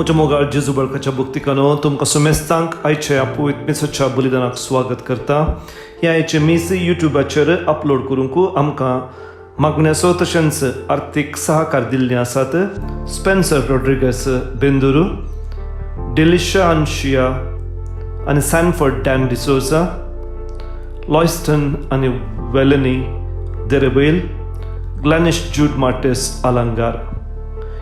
Muito mogal Jesu बळकाच्या भक्तिकानो तुमकां सुमेस्तांक आयचे आपूय मिसाच्या बलिदानाक स्वागत करता. ह्या आयचे मीस युट्यूबाचेर अपलोड करूंक आमकां मागण्याचो तशेंच आर्थीक सहकार दिल्ले आसात. स्पेन्सर रॉड्रिगस बेंदुरू, डिलिशा आन्शिया आनी सॅनफर्ड डॅन डिसोजा, लॉयस्टन आनी वेलनी देरेबेल, ग्लॅनिश जूड मार्टेस आलंगार.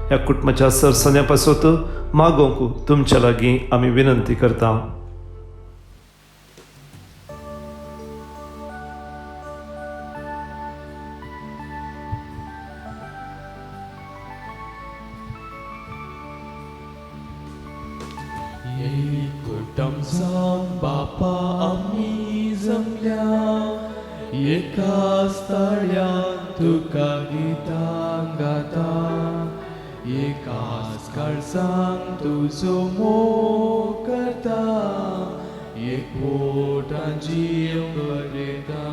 ह्या कुटुंबाच्या सरसन्या पासत मागोंक तुमच्या लागीं आमी विनंती करता. कुटुंब जावन बापा आमी जमल्या एकाच तळ्यान तुका गितां गाता, एकाच काळजान तुजो मोग करता, एक पोटान जीव बरयता.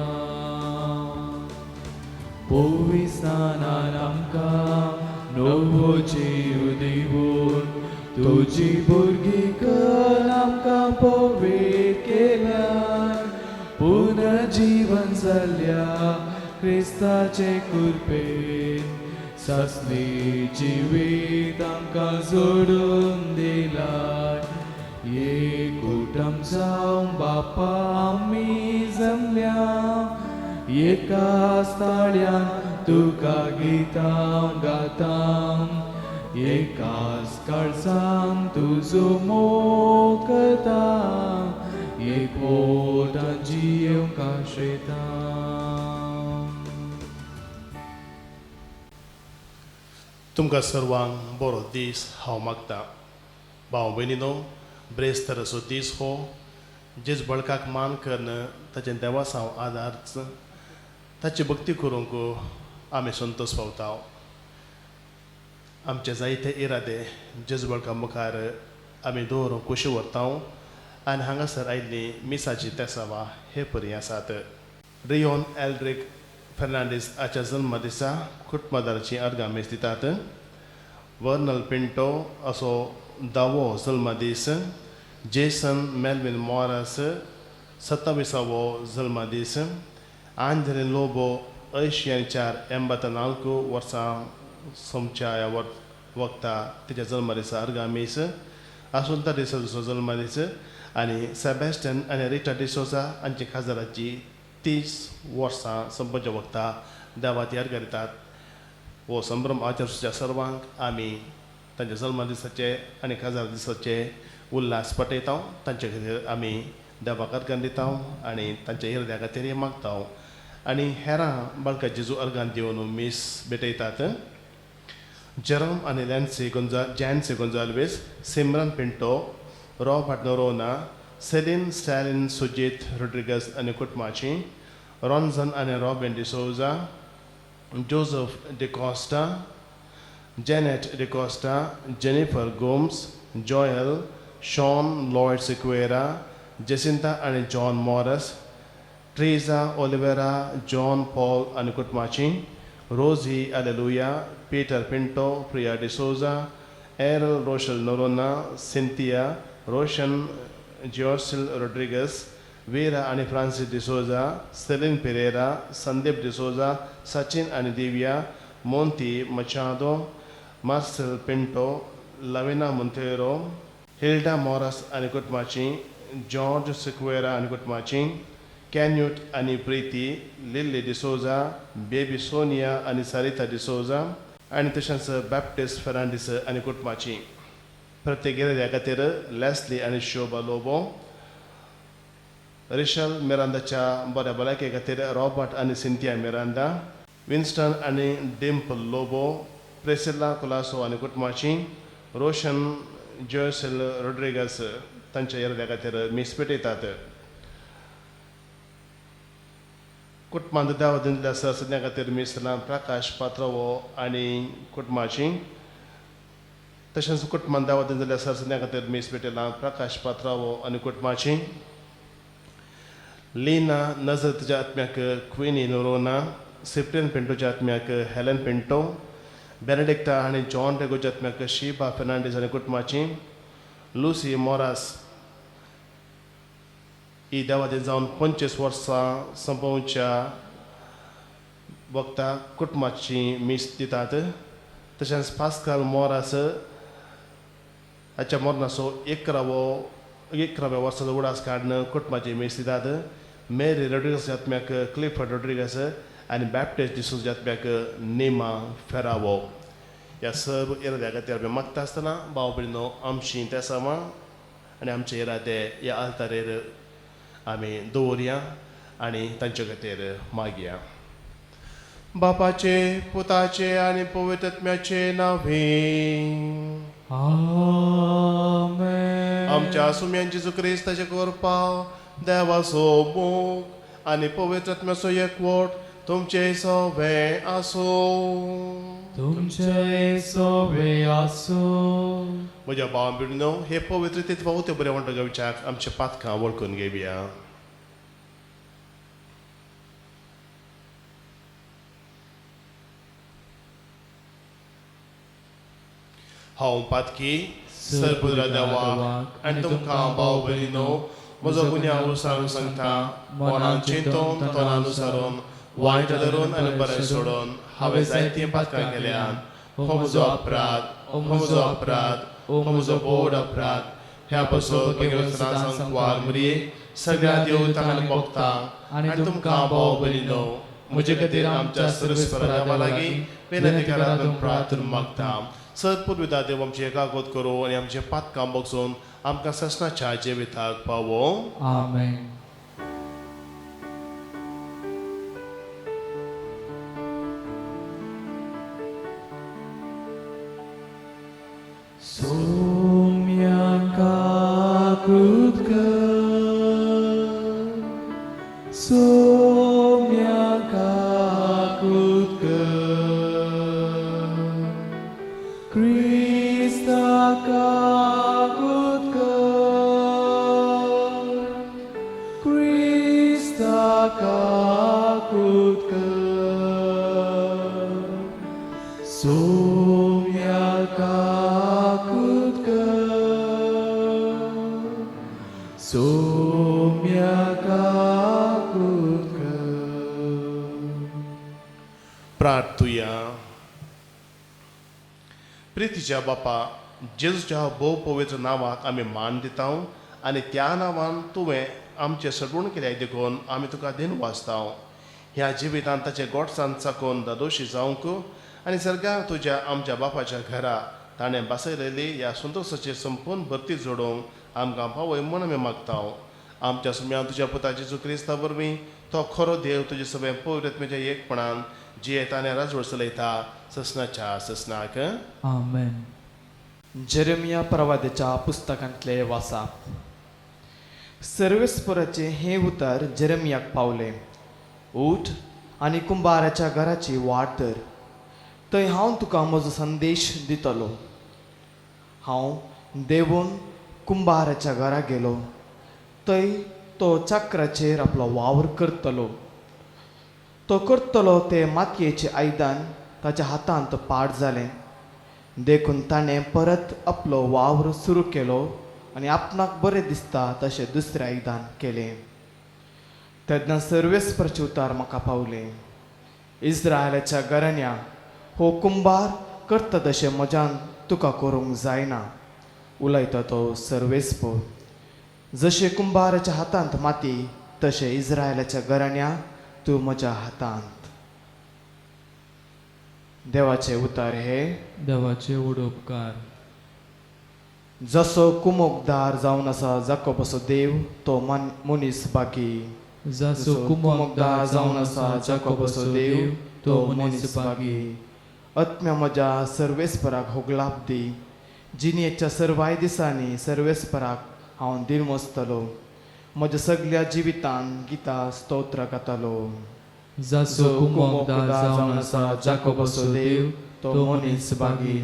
पवित्र स्नानान आमकां नवो जीव दिवून तुजी भुरगीं कर आमकां पवित्र केल्यार, पुनर्जीवन जाल्ल्या क्रिस्ताचे कृपेन ससली जिवीत आमकां जोडून दिलाय. एक कुटुंब जावन बापा आमी जमल्या एकाच तळ्यान तुका गितां गाता, एकाच काळजान तुजो मोग करता, एक पोटान जीव काशयता. तुमकां सर्वांक बरो दीस हांव मागतां. भाव भयणीनो, ब्रेस्तराचो दीस हो जेज बळकाक मान करन ताचे देवासांव आदारच ताची भक्ती करूंक आमी संतोश पावता. आमचे जायते इरादे जेज बळका मुखार आमी दवरूंक कुशी व्हरता आनी हांगासर आयिल्लीं मिसाची तेसावां हे परी आसात. रियोन एल्ड्रिक फर्नांडीस हाच्या जल्मदिसा कुटुंबदाराची अर्गामेस दितात. वर्नल पिंटो असो 10वो जल्मदीस, जेसन मेल्विन मॉरस 27वो जल्मदीस, आंद्रे लोबो 84 वर्सां सोमच्या ह्या वक्ता तिच्या जल्मदिसा अर्गामेस. आसुंता डिसोजाचो जल्मदीस आनी सेबॅस्टियन आनी रिटा डिसोजा हांची खासदाराची 30 वर्सां संपच्या वक्ता देवाक याद करितात. हो संभ्रम आचरच्या सर्वांक आमी तांच्या जल्मदिसाचे आनी खासदार दिसाचे उल्हास पटयता. तांचे खातीर आमी देवाक अर्गां दिता आनी तांच्या इराद्या खातीर मागता आनी हेरां बाळका जेजू अर्गां दिवन मीस भेटयतात. जेरोम आनी Jancy Gonsalves, Simran Pinto, Robert Noronha, Celine Stalin Sujith Rodrigues आनी कुटुंबाची, रॉन्झन आनी Robin D'Souza, Joseph D'Costa, Janet D'Costa, Jennifer Gomes, Joel, Shawn Lloyd Sequeira, Jacinta आनी John Moras, Tresa Oliveira, John Paul आनी कुटुंबाची, Rosy Alleluia, Peter Pinto, Priya D'Souza, Errol Rochelle Noronha, Cynthia, Roshan जियोसिल Rodrigues, Veera आनी Francis D'Souza, Celine Pereira, Sandeep D'Souza, Sachin आनी Divya, Monty Machado, Marcel Pinto, Lavina Monteiro, Hilda मॉरस आनी कुटुंबाची, George Sequeira आनी कुटुंबाची, कॅन्यूट आनी प्रीती, लिली डिसोजा, बेबी सोनिया आनी सारिता डिसोजा आनी तशेंच बॅप्टिस्ट फर्नांडीस आनी कुटुंबाची. प्रत्येक गिराद्या खातीर लेस्ली आनी शोभा लोबो, रिशल मिरांदाच्या बऱ्या भलायके खातीर रॉबर्ट आनी सिंथिया मिरांदा, विन्स्टन आनी डिम्पल लोबो, प्रेसिला कुलासो आनी कुटुंबाची, रोशन जोसेल रॉड्रिगस तांच्या इराद्या खातीर मीस पेटयतात. कुटुंबांत देवा दिल्ल्या सरसज्ञा खातीर मीसलां प्रकाश पात्रवो आनी कुटुंबाची. तशेंच कुटुंबांत देवा दिल्ल्या सरसज्ञा खातीर मीस पेटयलां प्रकाश पात्रावो आनी कुटुंबाची. लीना नजरतच्या आत्म्याक क्विनी नोरोना, सिप्रियन पिंटोच्या आत्म्याक हेलेन पिंटो, बेनेडिक्टा आनी जॉन रेगोच्या आत्म्याक शीबा फेर्नांडीस आनी कुटुंबाची लुसी मोरास ही देवादी जावन 25 वर्सां संपवच्या वक्ता कुटुंबाची मीस दितात. तशेंच पास्कल मोरास हाच्या मरणाचो 11व्या वर्साचो उडास काडून कुटुंबाची मीस दितात. मेरी रोड्रिगस आत्म्याक क्लिफर्ड रोड्रिगस आनी बॅप्टिस्ट डिसूज आत्म्याक नेमा फेरावो ह्या सर्व इराद्या खातीर आमी मागता आसतना भाव भयणीनो आमची त्या समा आनी आमचे इरादे ह्या आल्तारेर आमी दवरया आनी तांचे खातीर मागया. बापाचे पुताचे आनी पवित्र आत्म्याचे नांवे आमेन. आमच्या सुम्यान जेजू क्रिस्ताचे कृपा देवाचो मोग आनी पवित्र आत्म्याचो एकवट तुमचे सवे आसो. तुमचे सवे आसो. म्हज्या भाव भयणीनो हे पवित्र तितवा उते बरे म्हणटा विचार आमचे पातकां वळखून घेवया. हांव पातकी सर्पुद्रा देवाक आनी तुमकां भाव भयणीनो म्हजो गुन्यांव विसरून सांगता. मनान चिंतून तोंडान विसरून वायट धरून आनी बरें सोडून हांवें जायतीं पातकां केल्यान हो म्हजो अपराध हो म्हजो बोड अपराध. ह्या पासून घेवन सांकवार मरी सगळ्या देवतांक आनी भक्तांक आनी तुमकां भाव भयणीनो म्हजे खातीर आमच्या सर्वेस्परा देवा लागीं विनंती करात प्रार्थना मागता. सत्पुरविता देव आमची एकागोत करूं आनी आमचे पातकां बगसून आमकां ससनाच्या जिविताक पावो. आमेन. सोम्याका कृत सोम्याका कृत क्रिस्ताका कृत क्रिस्ताका कृत सोम्याका प्रार्थुया. प्रितीच्या बापा जेजूच्या भोव पवित्र नांवाक आमी मान दिता आनी त्या नांवान तुवें आमचे सडवण केल्या देखून आमी तुका दिन वाचता. ह्या जिवितांत ताचे गोडसाण चाकून दादोशी जावंक आनी सर्गाक तुज्या आमच्या बापाच्या घरा ताणें बसयलेली ह्या संतोशाचेर संपूर्ण भरती जोडूंक आमकां पावय म्हूण आमी मागता. आमच्या सुम्यान तुज्या पुताचे जेजू क्रिस्ता वरवीं तो खरो देव तुजे सगळे पवित्रत्म्याच्या एकपणान जियेताने राजवड चलयता ससनाच्या ससनाक. आमेन. जेरेमिया प्रवाद्याच्या पुस्तकांतले वाचप. सर्वेस्पराचे हे उतर जेरेमियाक पावले. उठ आनी कुंभाराच्या घराची वाट धर. थंय हांव तुका म्हजो संदेश दितलो. हांव देवून कुंभाराच्या घरा गेलो. थंय तो चक्राचेर आपलो वावर करतलो. तो करतलो ते मातयेचें आयदान ताच्या हातांत पाड जालें. देखून ताणें परत आपलो वावर सुरू केलो आनी आपणाक बरें दिसता तशें दुसरें आयदान केलें. तेन्ना सर्वेस्पराचें उतर म्हाका पावलें. इस्रायलाच्या घराण्या हो कुंभार करता तशें म्हज्यान तुका करूंक जायना, उलयता तो सर्वेस्पर. जशें कुंभाराच्या हातांत माती तशें इस्रायलाच्या घराण्या तूं म्हज्या हातांत. देवाचे उतर हे. देवाचे उडोपकार. जसो कुमोकदार जावन आसा जाकोबाचो देव तो मनीस बागी. जसो कुमोकदार जावन आसा जाकोबाचो देव तो मनीस बागी. आत्म्या म्हज्या सर्वेस्पराक होगलाप दी. जिणेच्या सर्वाय दिसांनी सर्वेस्पराक हांव दिन मोजतलो. म्हज्या सगळ्या जिवितान गितां स्तोत्र गातलो. जसो कुमोकदार जावन आसा जाकोबाचो देव तो मनीस बागी.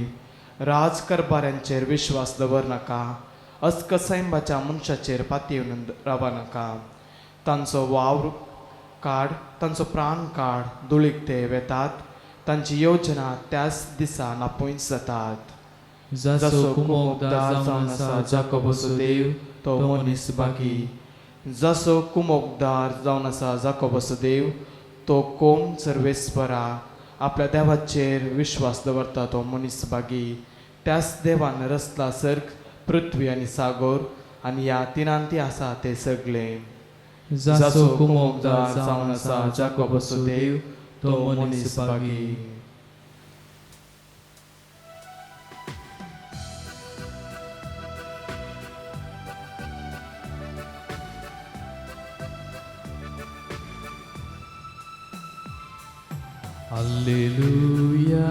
राजकारभाऱ्यांचेर विश्वास दवरनाका. अस्कसैंबाच्या मनशाचेर पातयेवन रावा नाका. तांचो वावर काड, तांचो प्राण काड. धुळीक ते वेतात. तांची योजना त्याच दिसा नापूंच जातात जसो कुमोगदार जावन आसा जाकोबाचो देव तो मनीस बागी जसो कुमोगदार जावन आसा जाकोबाचो देव तो कोण सर्वेस्परा आपल्या देवाचेर विश्वास दवरता तो मनीस बागी त्याच देवान रचला सर्ग पृथ्वी आनी सागोर आनी ह्या तिनांती आसा ते सगळे जसो कुमोगदार जावन आसा जाकोबाचो देव तो मनीस बागी Alleluia,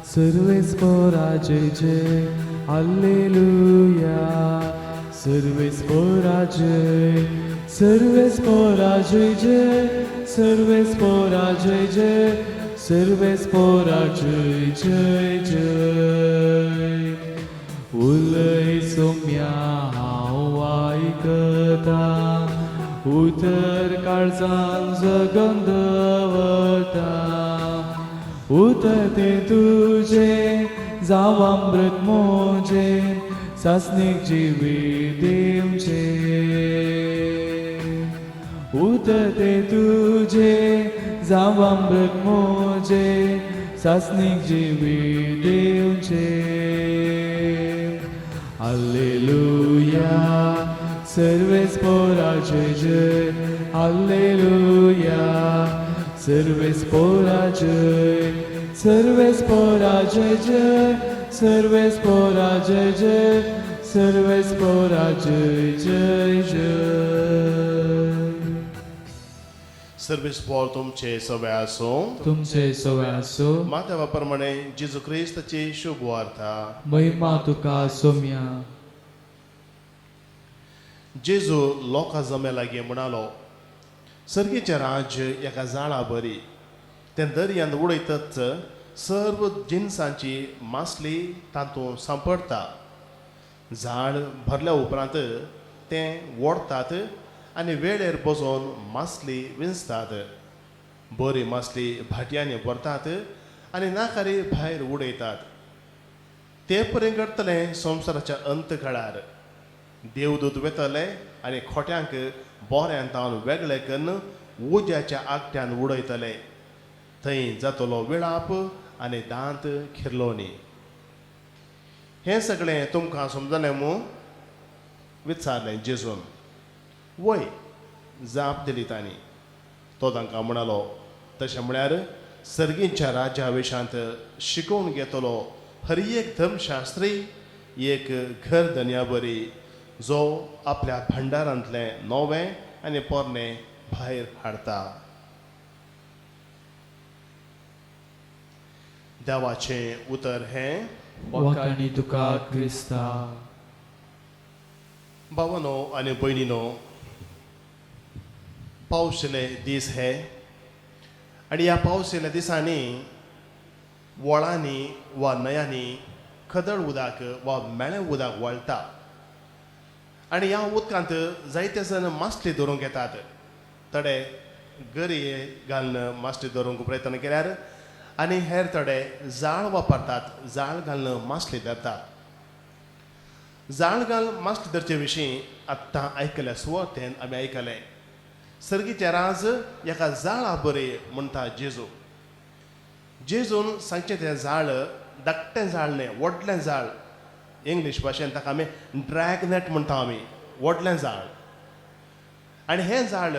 सर्वेस्परा जय जय, Alleluia, सर्वेस्परा जय, सर्वेस्परा जय जय, सर्वेस्परा जय जय, सर्वेस्परा जय जय जय. उलय सोम्या हांव आयकता, उतर काळजान जगन दवरता, उतर ते तुझे जाव अमृत मोजे सासनीक जिवीत दिवचे. उतर ते तुझे जाव अमृत मोजे सासनीक जिवीत दिवचे. Alleluia, सर्वेस्परा जय जय, Alleluia, सर्वेस्परा जय, सर्वेस्परा जय जय, सर्वेस्परा जय जय, सर्वेस्परा जय जय जय. सर्वेस्पोर तुमचे सवय असो. तुमचे सवय असो. मातेवाप्रमाणे जेजू ख्रिस्ताची शुभ वार्ता. महिमा तुका सोम्या. जेजू लोकां जमे लागीं म्हणालो, सर्गेचें राज्य एका झाडा बरी. तें दर्यांत उडयतच सर्व जिनसांची मासली तातूंत सांपडटा. झाड भरल्या उपरांत तें ओडतात आनी वेळेर बसोन मासली विंचतात. बरी मासली भाटयांनी भरतात आनी नाकारी भायर उडयतात. ते पर्यंत घडतलें संवसाराच्या अंत काळार. देवदूत वेतले आनी खोट्यांक बोऱ्यांतावन वेगळे करून उज्याच्या आगट्यान उडयतले. थंय जातलो विळाप आनी दांत खिरलोनी. हें सगळें तुमकां समजलें मू? विचारलें जेजून. वय जाप दिली तांणी. तो तांकां म्हणालो, तशें म्हळ्यार सर्गींच्या राज्या विशांत शिकोवन घेतलो हर एक धर्मशास्त्री एक घर धन्या बरी जो आपल्या भंडारांतलें नवें आनी पोरणें भायर हाडटा. देवाचें उतर हें. वखाणी तुका क्रिस्ता. भावांनो आनी भयणीनो, पावशिल्ले दीस हे आनी ह्या पावशिल्ल्या दिसांनी व्हळांनी वा न्हंयांनी खदड उदक वा मेळें उदक वळटा. आनी ह्या उदकांत जायते जण मासली धरूंक येतात. थोडे गरी घालून मासली धरूंक प्रयत्न केल्यार आनी हेर थोडे जाळ वापरतात. जाळ घालून मासली धरतात. जाळ घालून मासली धरचे विशीं आत्तां आयकल्या सुवातेन आमी आयकलें. सर्गीचें राज एका जाळा बरी म्हणटा जेजू. जेजून सांगचें तें जाळ धाकटें जाळ न्हय, व्हडलें जाळ. इंग्लीश भाशेन ताका आमी ड्रॅग नेट म्हणटा आमी, व्हडलें जाळ. आनी हें जाळ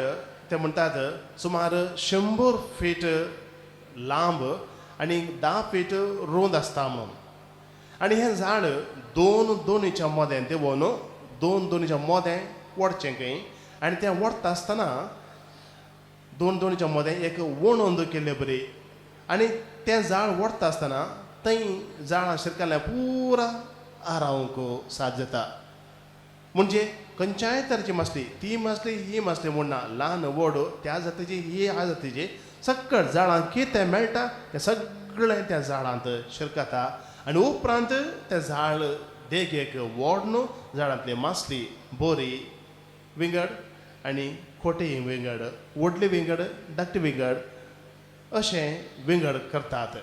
ते म्हणटात सुमार 100 फीट लांब आनी 10 फीट रुंद आसता म्हणून. आनी हें झाड दोनीच्या मोद्यान देंवोन दोनीच्या मोदें ओडचें खंय. आनी तें ओडटा आसतना दोनीच्या मोदें एक वणोंद केल्ले बरी. आनी तें झाड ओडटा आसतना थंय झाडां शिरकल्ल्या पुरा आरावंक साद जाता. म्हणजे खंयच्याय तरेची मासली, ती मासली ही मासली म्हणना, ल्हान व्हड त्या जातीची ही ह्या जातीची सक्कळ झाडांक कितें मेळटा तें सगळें त्या झाडांत शिरकता. आनी उपरांत तें झाड देगेक व्हड झाडांतली मासली बरी विंगड आनी खोटी विंगड, व्हडली विंगड, धाकटी विंगड अशें विंगड करतात.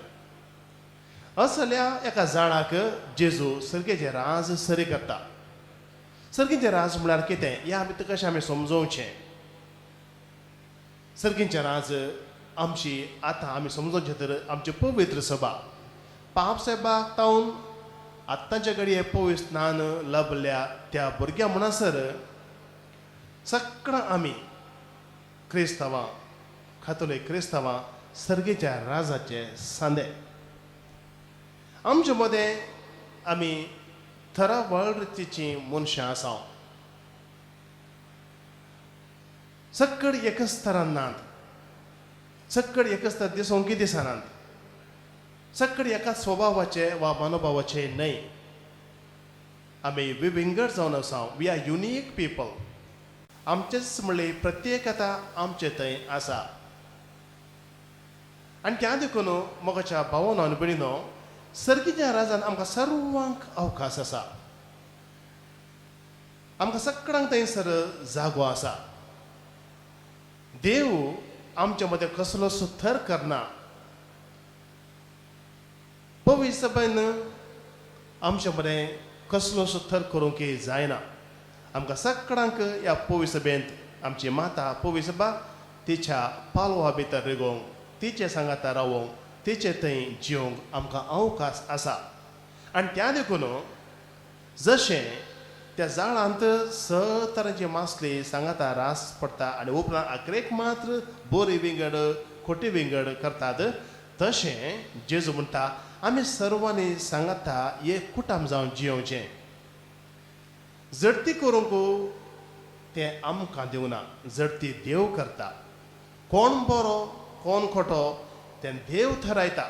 असल्या एका जाणाक जेजू सर्गेचें राज सरी करता. सर्गेचें राज म्हळ्यार कितें हें आमी कशें आमी समजोवचें. सर्गेचें राज आमची आतां आमी समजोवचें तर आमची पवित्र सभा पाप साहेबाक तावन आत्तांच्या घडये पवित्र स्नान लाभल्या त्या भुरग्या म्हणसर सगळां आमी क्रिस्तांवां कातोलीक क्रिस्तांवां सर्गेच्या राजाचे सांदे. आमचे मदें आमी थरावळ रितीची मनशां आसा. सक्कड एकच तरान नात. सक्कड एकच तर दिसोंकी दिसनात. सक्कड एका स्वभावाचे वा मनोभावाचे न्हय. आमी विविंगड जावन आसा. We are unique people. आमचेच म्हणले प्रत्येकता आमचे थंय आसा. आनी त्या देखून मोगाच्या भावानो आनी भयणीनो सर्गेच्या राजान आमकां सर्वांक अवकाश आसा. आमकां सगळ्यांक थंयसर जागो आसा. देव आमचे मदें कसलो सुथर करना. पवित्र सभेन आमचे मदें कसलो सुथर करूंक जायना. आमकां सगळ्यांक ह्या पवित्र सभेंत आमची माता पवित्र सभा तिच्या पालवा भितर रिगोवंक तिचे सांगाता रावोंक तिचे थंय जिवंक आमकां अवकाश आसा. आनी त्या देखून जशें त्या जाळांत स तरांची मासली सांगाता रास पडटा आनी उपरांत आखरेक मात्र बोरी विंगड खोटी विंगड करतात तशें जेजू म्हणटा आमी सर्वांनी सांगाता एक कुटुंब जावन जियोवचें. जडती करूंक तें आमकां दिवना. जडती देव करता. कोण बरो कोण खोटो तें देव थरयता.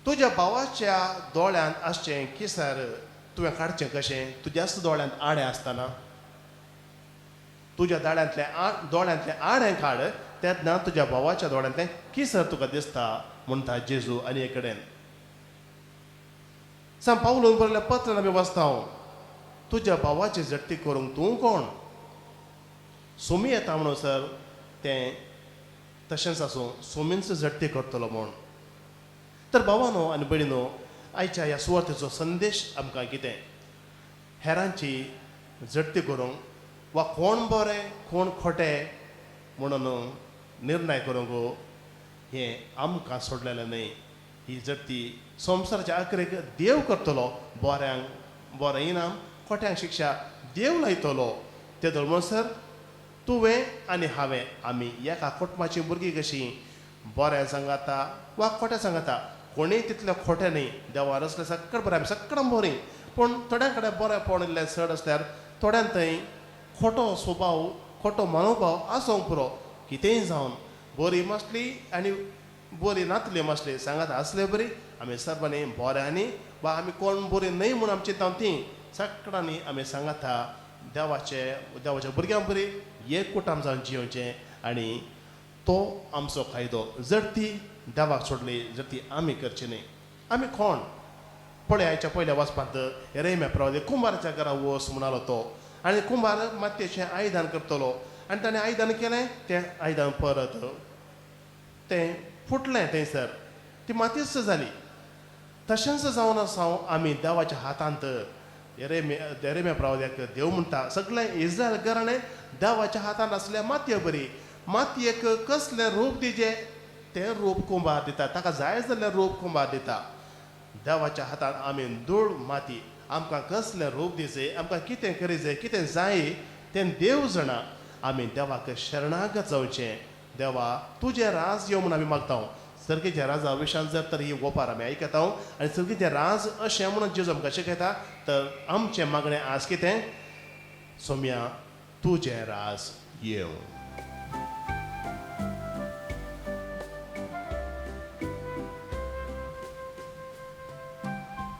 तुज्या भावाच्या दोळ्यांत आसचें किसर तुवें काडचें कशें. तुज्याच दोळ्यांत आडे आसतना तुज्या दोळ्यांतलें आडें काड तेन्ना तुज्या भावाच्या दोळ्यांतलें किसर तुका दिसता म्हणटा जेजू. आनी एक कडेन सांग पावलून बरयल्या पत्रान आमी वाचता तुज्या भावाची जट्टी करूंक तूं कोण. सोमी येता म्हणसर तें तशेंच आसूं सोमींच जट्टी करतलो म्हूण. तर भावानो आनी भयणीनो आयच्या ह्या सुवातेचो संदेश आमकां कितें. हेरांची जट्टी करूंक वा कोण बरें कोण खोटें म्हणून निर्णय करूंक हें आमकां सोडलेलें न्हय. ही जट्टी संवसाराच्या आखरेक देव करतलो. बऱ्यांक बरें इनाम खोट्यांक शिक्षा देव लायतलो. ते धर्मसर तुवें आनी हांवें आमी एका कुटुंबाची भुरगीं कशीं बरें सांगाता वा खोटें सांगाता. कोणीय तितलें खोटें न्ही. देवार आसलें सक्कड बरें आमी सगळ्यां बरीं. पूण थोड्यां कडेन बरें पडिल्लें चड आसल्यार थोड्यां थंय खोटो स्वभाव खोटो मनोभाव आसूंक पुरो. कितेंय जावन बरी मासली आनी बरी नातली मासली सांगात आसले बरी आमी सर्वांनी बऱ्यांनी वा आमी कोण बरी न्हय म्हूण आमची ती सगळ्यांनी आमी सांगाता देवाच्या भुरग्यां बरी एक कुटुंब जावन जियोवचें. आनी तो आमचो कायदो. जर ती देवाक सोडली जर ती आमी करची न्ही. आमी कोण पळय आयच्या पयल्या वचपांत रेम्या प्रवादी कुंभाराच्या घरा वस म्हणालो तो. आनी कुंभार मातयेचें आयदान करतलो आनी ताणें आयदान केलें. तें आयदान परत तें फुटलें थंयसर. ती मातयेच जाली. तशेंच जावन आसा आमी देवाच्या हातांत. रेम्या प्रवाद्याक देव म्हणटा सगळें इस्रायल घराणें देवाच्या हातांत आसल्या मातये बरी. मातयेक कसलें रूप दिजें तें रूप कुंभार दिता. ताका जाय जाल्लें रूप कुंभार दिता. देवाच्या हातांत आमी धूळ माती. आमकां कसलें रूप दिजें आमकां कितें करीत कितें जाय तें देव जाणा. आमी देवाक शरणागत जावचें. देवा तुजें राज येवं म्हूण आमी मागता. सर्गेच्या राजा विशयान जर तर ही ओपार आमी आयकता आनी सर्गेचें राज अशें म्हणून जेजू आमकां शिकयता. तर आमचें मागणें आज कितें. सोम्या तुजें राज येवं.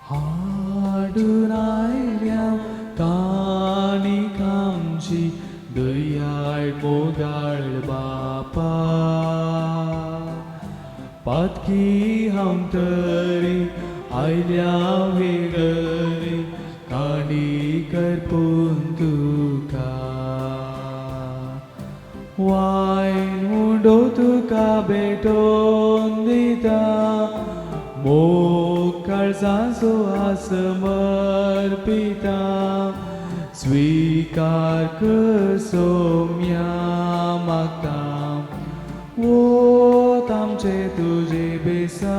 हाडून आयल्या काणिकांची दयाळ मोगाळ बापा. पातकी हांव तरी आयल्या वेगळी काणी करपून तुका. वाय भेटोवन दिता मोग काळजाचो आस समर्पिता स्वीकार कर सोम्या मागता वोत आमचे तुजे बेसा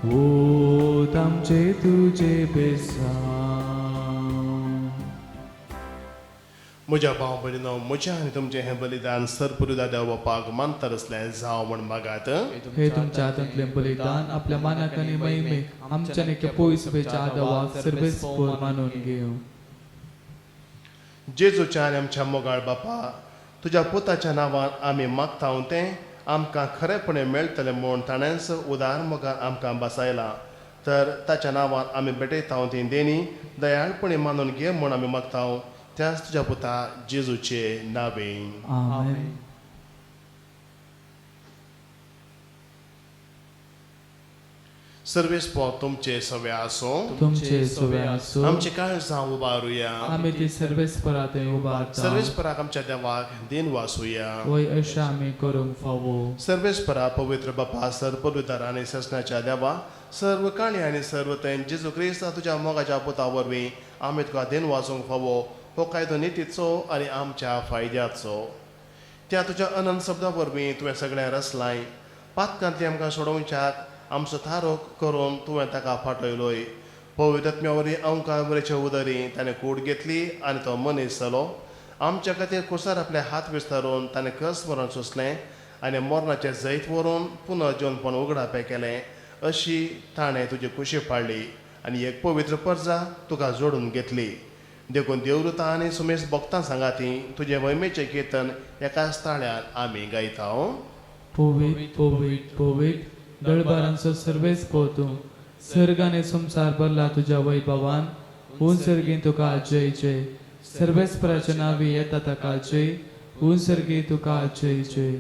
वोत आमचे तुजे बेसा म्हज्या भाव भयणीनो म्हजें आनी तुमचें हें बलिदान सरपुरुदा देव बापाक मानता असलें जावं म्हण मागात. हे तुमच्या हातांतले बलिदान आपल्या मानाक आनी महिमेक आमच्या नेके पयसुबेच्या आदवाक सर्वेस्पोर मानून घेव. जेजूच्या आनी आमच्या मोगाळ बापा तुज्या पुताच्या नांवान आमी मागता तें आमकां खरेपणे मेळटलें म्हूण ताणेंच उदार मोगान आमकां बसयलां. तर ताच्या नांवान आमी भेटयता ती देणी दयाळपणी मानून घे म्हूण आमी मागता त्याच तुज्या पुता जेजूचे नावे. आमेन. सर्वेस्पो तुमचे सवे आसो. तुमचे सोवे आसूं आमचे काळजां उबारुया. आमी ती सर्वेस्परा थंय उबारता सर्वेस्पराक आमच्या देवाक दिन वासुया. वय अशें आमी करूंक फावो. सर्वेस्परा पवित्र बापा सर्वोदार आनी ससनाच्या देवा सर्व काणी आनी सर्व तैन जेजू क्रिस्ता तुज्या मोगाच्या पुता वरवीं आमी तुका दिन वाचूंक फावो हो कायदो नितीचो आनी आमच्या फायद्याचो. त्या तुज्या अनंत शब्दा वरवीं तुवें सगळें रचलाय. पातकांतली आमकां सोडोवच्याक आमचो थारो करून तुवें ताका फाटयलोय. पवित्रत्म्या वरवीं अंकावरेच्या उदरी ताणें कूड घेतली आनी तो मनीस जालो. आमच्या खातीर कुसार आपले हात विस्तारून ताणें कस मरण सोंसलें आनी मरणाचें जैत व्हरून पुनः जेवणपण उगडापे केलें. अशी ताणें तुजी कुशी पाडली आनी एक पवित्र पर्जा तुका जोडून घेतली. देखून देवृता आनी सुमेश भक्तां सांगाती तुजे महिमेचें कीर्तन एकाच ताळ्यान आमी गायता. पोवीत पोवीत पोवीत दळबारांचो सर्वेस्पो तूं सर्गाने संसार भरला तुज्या वैभवान हून सर्गी तुका जय जय सर्वेस्पराच्या नावी येता ताका जय हून सर्गी तुका जय जय.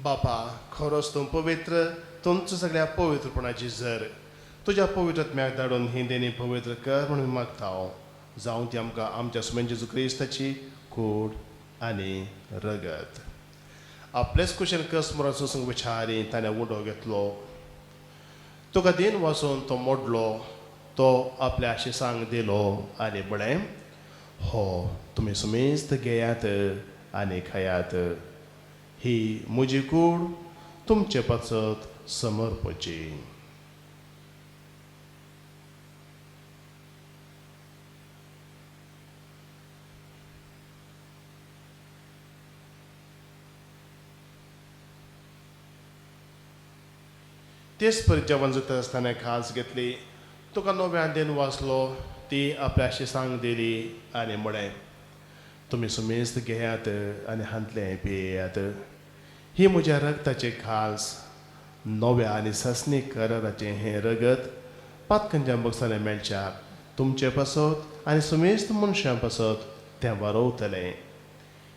बापा खरोच तूं पवित्र तुमचो सगळ्या पवित्रपणाची झर तुज्या पवित्रत्म्याक धाडून ही देणी पवित्र कर म्हणून मागता. जावं ती आमकां आमच्या सुमेन जेजू क्रिस्ताची कूड आनी रगत. आपलेच कुशेन कस मरण सोसूंक विचारी ताणें उडो घेतलो. तुका दिन वाचून तो मोडलो तो आपल्या शिसांक दिलो आनी म्हळें हो तुमी सुमेस्त घेयात आनी खायात. ही म्हजी कूड तुमचे पचत समर्पची. तेच परी जेवण जाता आसतना खास घेतली. तुका नव्यान दिन वाचलो ती आपल्या शिसांक दिली आनी म्हळें तुमी सुमेस्त घेयात आनी हांतलें पियेयात. ही म्हज्या रगताची खास नव्या आनी ससनीक कराराचें हें रगत पातकांच्या बक्षांनी मेळच्याक तुमचे पासत आनी सुमेस्त मनशां पासत तें वारोवतलें.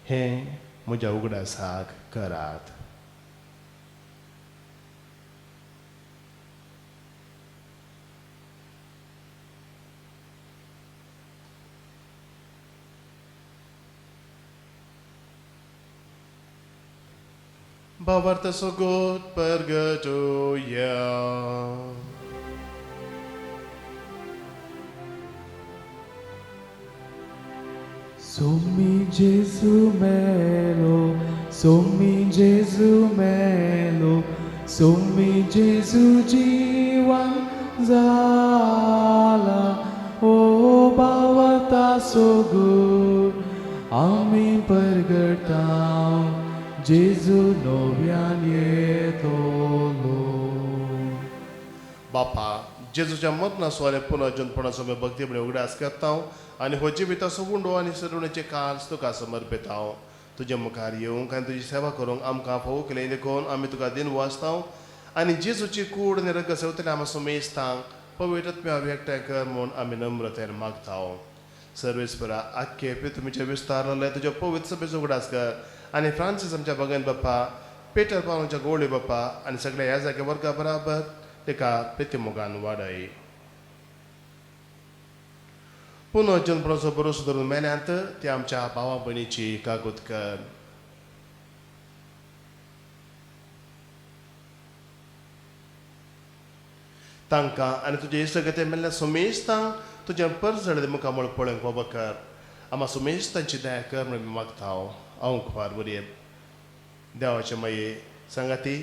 हें म्हज्या उगडासाक करात. Bavarta sogot purgatoria. Sommi Gesù melo, sommi Gesù melo, sommi Gesù jiwan zala. Oh bhavata so good, amin pergertam. Gesù novian येतलो. बापा जेजूच्या मरणाचो आनी पुनर्जन्मपणाचो मी भक्तीपणे उगडास करता आनी हो जिविताचो उंडो आनी सरुणेचे काळ तुका समर्पिता. तुजे मुखार येवंक आनी तुजी सेवा करूंक आमकां फोव केलें देखून आमी तुका दिन वाचता आनी जेजूची कूड आनी रगत सेवतले आमी सुमेस्तांक पवित्रत्म्या एकठांय कर म्हूण आमी नम्रतेन मागता. सर्वेस्परा आख्खे पृथ्वीचे विस्तारले तुज्या पवित्र सभेचो उगडास कर आनी फ्रांसीस आमच्या भगन बाप्पा पेटर पावलांच्या गोळी बाप्पा आनी सगळ्या ह्या जाग्या वर्गा बराबर तेका प्रितीमोगान वाडय. पुनर्जन्मपणाचो भरोसो धरून मेल्यांत ते आमच्या भावा भयणीची कागूत कर. तांकां आनी तुजे इश्टगते मेल्ल्या सुमेस्तांक तुज्या परजड मुखार म्हूण पळोवंक बाबा कर आम्हा सुमेस्तांची दया कर म्हणून मागता हांव खुवार बरी देवाचे माये सांगाती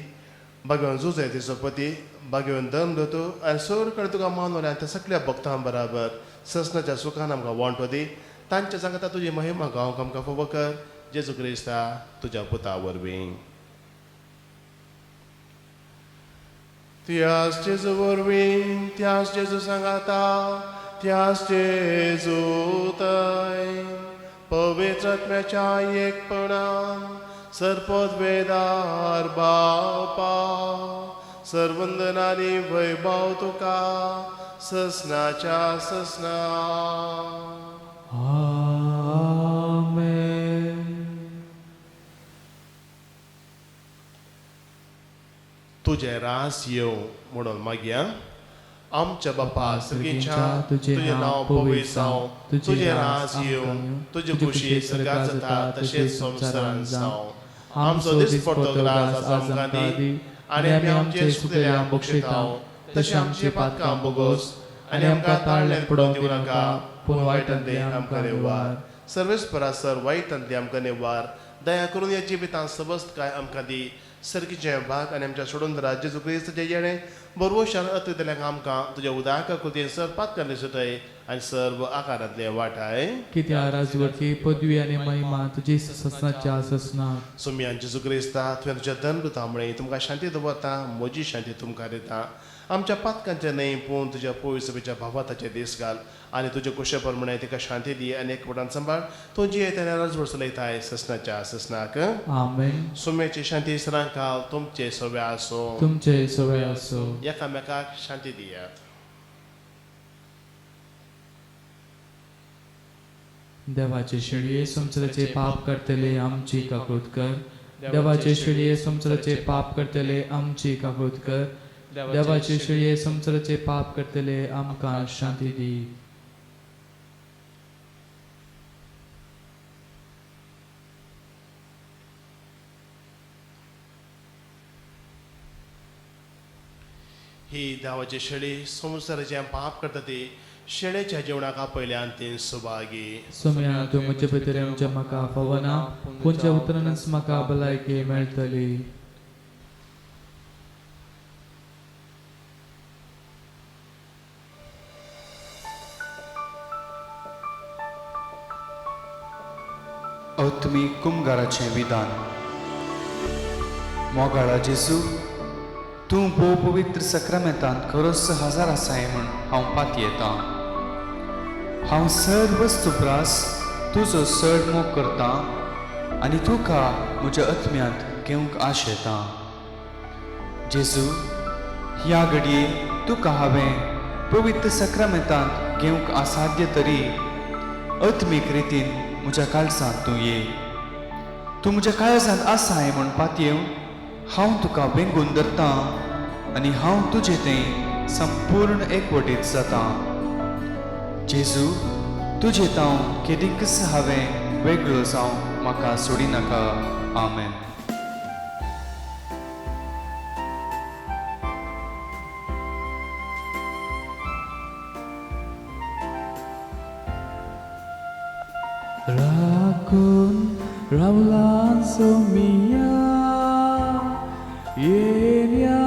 भगवान जुजय तिचो पती भगवान धन दोतो आनी सर कडेन तुका मानवले आनी त्या सगळ्या भक्तां बराबर ससनाच्या सुखान आमकां वांटो दी तांचे सांगता तुजी महिमा गांवक आमकां फावो कर जेजू क्रिस्ता तुज्या पुता वरवीं त्याच जेजू वरवीं त्याच जेजू सांगाता त्याच जेजू थंय पवित्र आत्म्याच्या एकपणान सरपद वेदार बापा सर्वंदनानी वैभव तुका ससनाच्या ससना आमेन. तुझे रास येव म्हणून मागया आमच्या बापा सर्गीच्या तुझे नाव पवित्र जावं तुझे रास येव तुझे खुशी सगळ्यात जाता तशेंच संवसारांत जावं आमचो दिसपडतो ग्रास आज आमकां दी आनी आमी आमचे सुकलेल्यांक बक्षितांव तशें आमची पातकां बोगोस आनी आमकां ताळ्यान पडोवंक दिवं नाका पूण वायटांतले आमकां निवार सर्वेस्परासर वायटांतले आमकां निवार दया करून ह्या जिवितांत सबस्त काय आमकां दी सर्गीचे भाग आनी आमच्या सोडून राज्य जेजू क्रिस्त येणे बरोवशान अतिथल्यांक आमकां तुज्या उदाक कृतीन सरपात करले सुटय आनी सर्व आकारांतले वाटाय कित्या राजवटी पदवी आनी महिमा तुजी ससनाच्या ससनाक सुमयान जेजू क्रिस्ता तुवें तुज्या दंडुतामुळे तुमकां शांती दवरता म्हजी शांती तुमकां दिता आमच्या पातकांचे न्हय पूण तुज्या पवित्र सभेच्या भावाताचे दीस घाल आनी तुजे कुशे प्रमाणे तिका शांती दी आनी एकवटान सांबाळ तुजी येताना राजवट चलयताय ससनाच्या ससनाक आमेन. सुमेची शांती सरांक घाल तुमचे सवे आसो तुमचे सवय असो. एकामेकाक शांती दियात. देवाचे शिळये संसाराचे पाप करतले आमची काकृत कर. देवाचे शिळये संसाराचे पाप करतले आमची काकृत कर. देवाचे शिळये संसाराचे पाप करतले आमकां शांती दी. ही देवाची शेळी संसाराचे पाप करता ती शेळेच्या जेवणाका पयल्यान ती सुभागी सुम्या तूं म्हजे भितर आमच्या म्हाका फवना पुंच्या उतरानच म्हाका भलायकी मेळटली. अवतमी कुमगाराचें विधान. मोगाळा जेजू तूं भोव पवित्र सक्रामेंतांत खरोच हजर आसाय म्हूण हांव पाती येतां. हांव सर वस्तुप्रास तुजो चड मोग करतां आनी तुका म्हज्या आत्म्यांत घेवंक आश येता. जेजू ह्या घडये तुका हांवें पवित्र सक्रामेंतांत घेवंक असाध्य तरी आत्मीक रितीन म्हज्या काळजांत तूं ये. तूं म्हज्या काळजांत आसाय म्हूण पातयेव हांव तुका वेंगून धरतां आनी हांव तुजें तें संपूर्ण एकवटीत जातां. जेजू तुजें तांव केदींकच हांवें वेगळो जावं म्हाका सोडिनाका. आमेन. राखून रावला सोमिया येण्या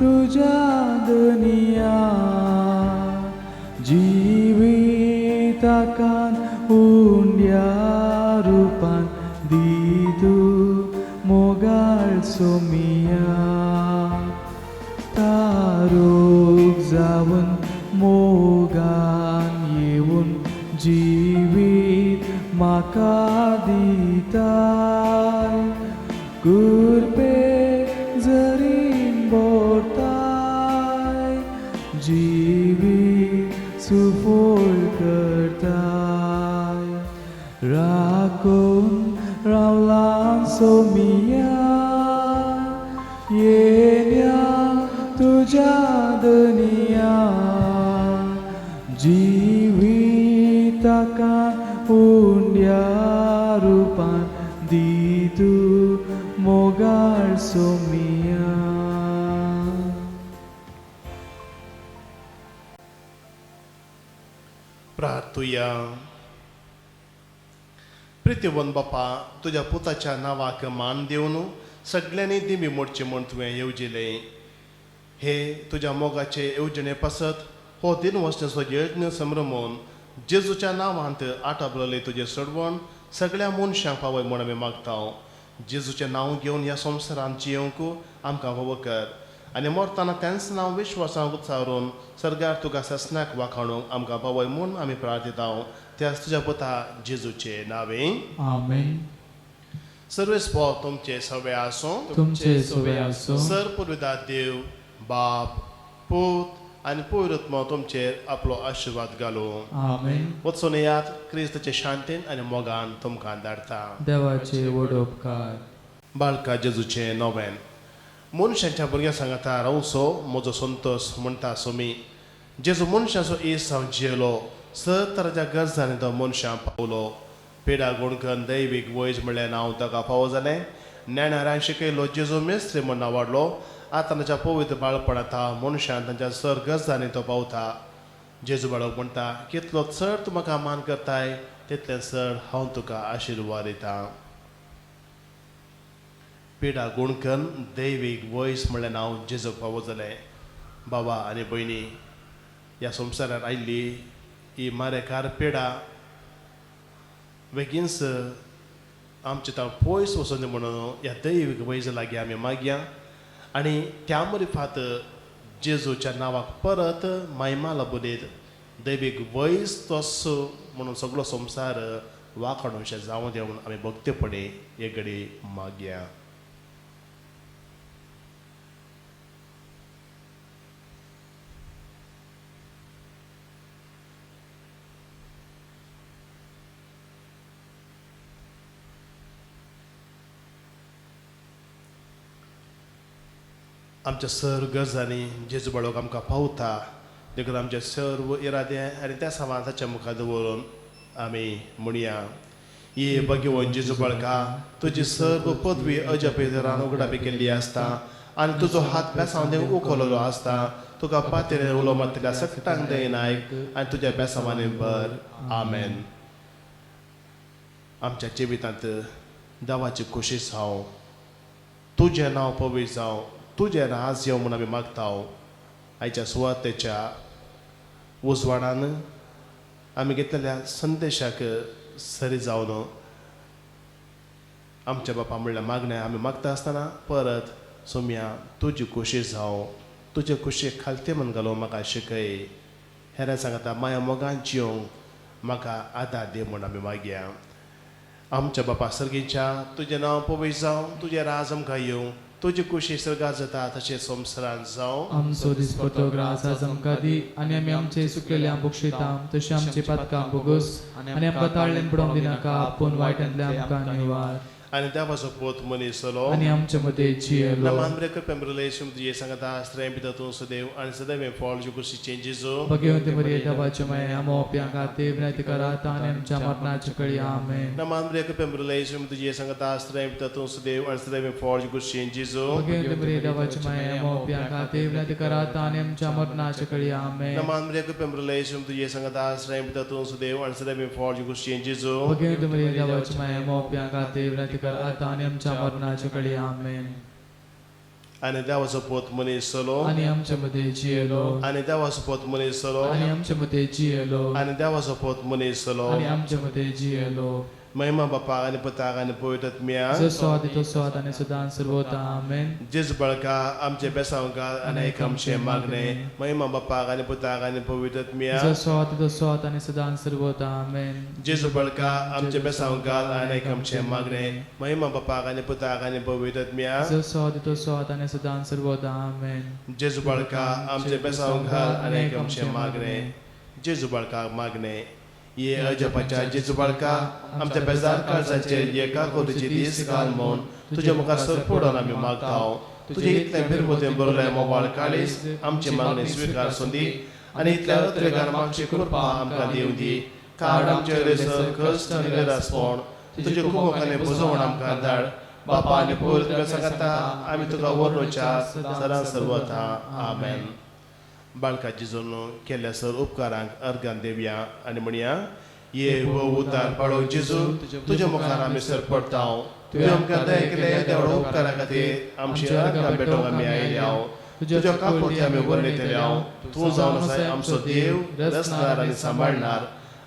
तुझ्या दुनिया जिविताकान उंड्या रूपान दितू मोगाळ सोमिया तारूक जावन मोगान येवन जिवीत म्हाका दिताय कुरपे जरीन बोरताय जिवीत सुफोळ करताय राखून रावला सोमिया येण्या तुझ्या दुनिया जिविताका उंड्या रूपान दितू मोगाळ सोमिया. प्रार्थुया. प्रितीवन बापा, तुझ्या पुताच्या नावाक मान देऊन सगळ्यांनी दिमी मोडचे म्हण तुवें येवजिले. हे तुझ्या मोगाचे येवजणे पासत हो दिन वचण्याचो यज्ञ संभ्रमून जेजूच्या नांवांत आटाबलले तुझे सडवण सगळ्या मनशांक पावय म्हण आमी मागतांव. जेजूचें नांव घेवन ह्या संवसारांत जियोंक आमकां फावो कर आनी मरतना तेंच नांव विश्वासान उच्चारून सर्गार तुका सस्नाक वाखाणूंक आमकां पावय म्हूण आमी प्रार्थितांव. त्याच तुज्या पुता जेजूचे नांवें. आमेन. सर्वेस्पो तुमचे सवे आसूं. तुमचे सोबे आसो. सर्वपुरविदा देव बाप पूत आनी पवित्रत्म तुमचेर आपलो आशिर्वाद घालूं. आमेन. वचून येयात क्रिस्ताचे शांतीन आनी मोगान तुमकां धाडटा. देवाचे व्हड उपकार. बाळका जेजूचे नोवेन. मनशांच्या भुरग्यां सांगता रावसो म्हजो संतोश म्हणटा सोमी. जेजू मनशाचो येस जावन जियेलो. तराच्या गरजांनी तो मनशां पावलो. पेडा गुणकन दैवीक वैज म्हणल्यार नांव ताका फावो जालें. ज्ञानारांक शिकयलो जेजू मेस्त्री म्हूण नांवाडलो. आतांच्या पवित्र बाळपणांत मनशां तांच्या सर गरजांनी तो पावता. जेजू बाळक म्हणटा कितलो चड तूं म्हाका मान करताय तितलें चड हांव तुका आशिर्वाद दितां. पेडा गुणकन दैवीक वयस म्हणल्यार नांव जेजूक फावो जालें. बाबा आनी भयणी, ह्या संवसारांत आयिल्ली ही मारेकार पेडा बेगीनच आमचे तां पयस वचून म्हणून ह्या दैवीक वयज लागीं आमी मागया आनी त्या मरिफात जेजूच्या नांवाक परत महिमा लाबू दीत. दैवीक वयस तोच म्हणून सगळो संवसार वाखाणूशें जावं देवन आमी भक्तीपणी हे घडी मागया. आमच्या सर्व गरजांनी जेजू बाळक आमकां पावता. देखून आमचे सर्व इरादे आनी त्या सामान ताच्या मुखार दवरून आमी म्हणया. ये भगवन जेजू बाळका, तुजी सर्व पदवी अजपेतरान उगडापी केल्ली आसता आनी तुजो हात बेसांव उखललो आसता. तुका पातेर उलो मारतल्या सट्टांक दयनायक आनी तुज्या बेसांवांनी भर. आमेन. आमच्या जिवितांत देवाची खोशी जावं, तुजें नांव पवित्र जावं, तुजें राज येवं म्हूण आमी मागतांव. आयच्या सुवातेच्या उजवाडान आमी घेतलेल्या संदेशाक सरी जावन आमच्या बापा म्हणल्यार मागण्या आमी मागता आसतना परत सोम्या तुजी खोशी जावं, तुजे खोशयेक खालते म्हण घालून म्हाका शिकय. हेरां सांगता माया मोगान जियोंक म्हाका आदार दे म्हूण आमी मागया. आमच्या बापा सर्गीच्या तुजें नांव पवित्र जावं, तुजें राज आमकां येवं, तुजी खोशी सर्गार जाता तशें संवसारांत जावं. आमचो दिसपतो ग्रास आज आमकां दी आनी आमी आमचे सुकलेले भोगशिता तशें आमची पातकां भोगोस आनी आमकां ताळ्ळेन पडोवंक दिनाका. पूण वायटांतल्यान आमकां निवार. आनी देवाचो पोत मनीस जालो आनी आमचे मदीं जियेलो. नमान ब्रेकर पेम्ब्रलेशम तुजे सांगता स्त्रें भितर तूं सदैव आनी सदैव फॉल जी खुशी चेंजीजो. भगवंत मरिये देवाचे माये आमो ओप्यां खातीर विनंती करात आनी आमच्या मरणाचे कळी. आमेन. नमान ब्रेकर पेम्ब्रलेशम तुजे सांगता स्त्रें भितर तूं सदैव आनी सदैव फॉल जी खुशी चेंजीजो. भगवंत मरिये देवाचे माये आमो ओप्यां खातीर विनंती करात आनी आमच्या मरणाचे कळी. आमेन. नमान ब्रेकर पेम्ब्रलेशम तुजे सांगता स्त्रें भितर तूं सदैव आनी सदैव फॉल जी खुशी चेंजीजो. भगवंत मरिये देवाचे माये आमो ओप्यां खातीर विनंती करात आनी आमच्या मरणाचे कळी. आमेन. आनी देवाचो पोत मनीस जालो आनी आमचे मदीं जियेलो. आनी देवाचो पोत मनीस जालो आनी आमचे मदीं जियेलो. आनी देवाचो पोत मनीस जालो. आनी आमचे मदीं जियेलो. महिमा बापाक आनी पुताक आनी पवित्रत्म्या जसो आदी तसो आनी सदां सर्वदा. आमेन. जेजू बाळका आमचे बेसांव घाल आनी आयक आमचे मागणे. महिमा बापाक आनी पुताक आनी पवित्रत्म्या जसो आदी तसो आनी सदां सर्वदा. आमेन. जेजू बाळका आमचे बेसांव घाल आनी आयक आमचे मागणे. महिमा बापाक आनी पुताक आनी पवित्रत्म्या जसो आदी तसो आनी सदां सर्वदा. आमेन. जेजू बाळका आमचे बेसांव घाल आनी आयक आमचे मागणे. जेजू बाळकाक मागणे. ये अजपाच्या जेजू बाळका आमच्या बेजार काळजाचेर एका कोटीची दीस घाल म्हूण तुज्या मुखार सर पडून आमी मागतांव. तुजे इतले बिरमुदें बरयलें मोबायल काळीज आमची मागणी स्विकार सोदी आनी इतल्या अत्रेगार मागची कृपा आमकां दिवं दी. काड आमचे रेसर कश्ट आनी निरासपण तुजे कुमकांनी बुजोवन आमकां धाड. बापा आनी पवित्र सांगता आमी तुका वरणुच्या सदां सर्वथा. आमेन. बाळका जेजून केल्या सर उपकारांक अर्गान देवया आनी म्हणया ये वो उद्दार पाळो जेजू तुज्या मुखार आमी सर पडटा तुवें आमकां दया केले देवडा उपकारा खातीर आमची अर्गां भेटोवंक आमी आयल्या तुज्या काकुळती आमी वर्णितल्या तूं जावन आसाय आमचो देव रचणार आनी सांबाळणार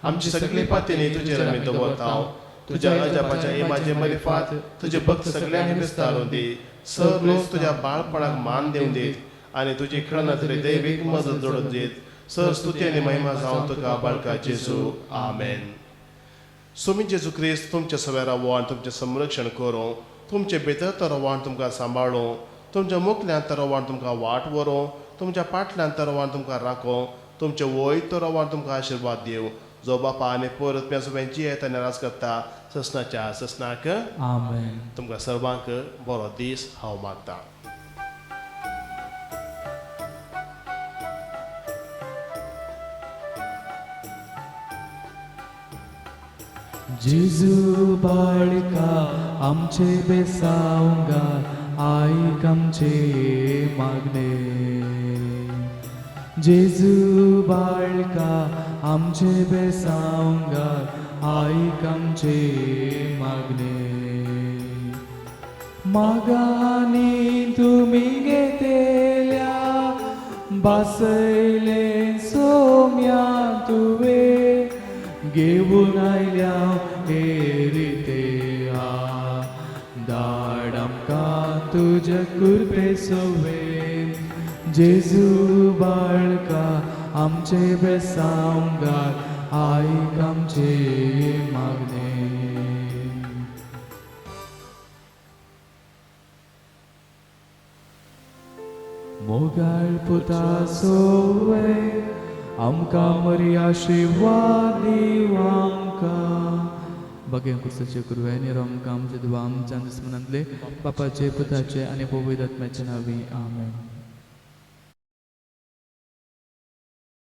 आमची सगळी पातींनी तुजेर आमी दवरता तुज्या अजापाच्या इमाचे मरिफात तुजे भक्त सगळ्यांक विस्तारून दी सगळेच तुज्या बाळपणाक मान दिवन दीत आनी तुजी खळनातरी दैवीक मजत जोडून दीत सर स्तुती आनी महिमा जावं तुका बाळका जेजू आमेन सोमी जेजू क्रिस्त तुमच्या सगळ्या रवान तुमचें संरक्षण करूं तुमचे भितर तो रवान तुमकां सांबाळूं तुमच्या मुखल्यान तो रवान तुमकां वाट व्हरूं तुमच्या फाटल्यान तो रवान तुमकां राखूं तुमचे वयत तो रवान तुमकां आशिर्वाद दिवं जो बापा आनी परत सगळ्यांची येता नाराज करता ससनाच्या ससनाक आमेन. तुमकां सर्वांक बरो दीस हांव मागता. जेजू बाळका आमचे बेसावंगार आईक आमचे मागणे जेजू बाळका आमचे बेसावंगार आईक आमचे मागणे मागानी तुमी घेतेल्या बासयले सोम्या तुवे घेऊन आयल्या हेरिते धाड आमकां तुजे कृपे सोवे जेजू बाळका आमचे बेसावंगार आईक आमचे मागणे मोगाळ पुता सोवे आमकां मरी आशिर्वाद दिव आमकां बगे कुसाचे कुरवे निरंकाम आमचे दुआ आमच्या दुस्मनांतले बापाचे पुताचे आनी पवित्र आत्म्याचे नावी आमेन.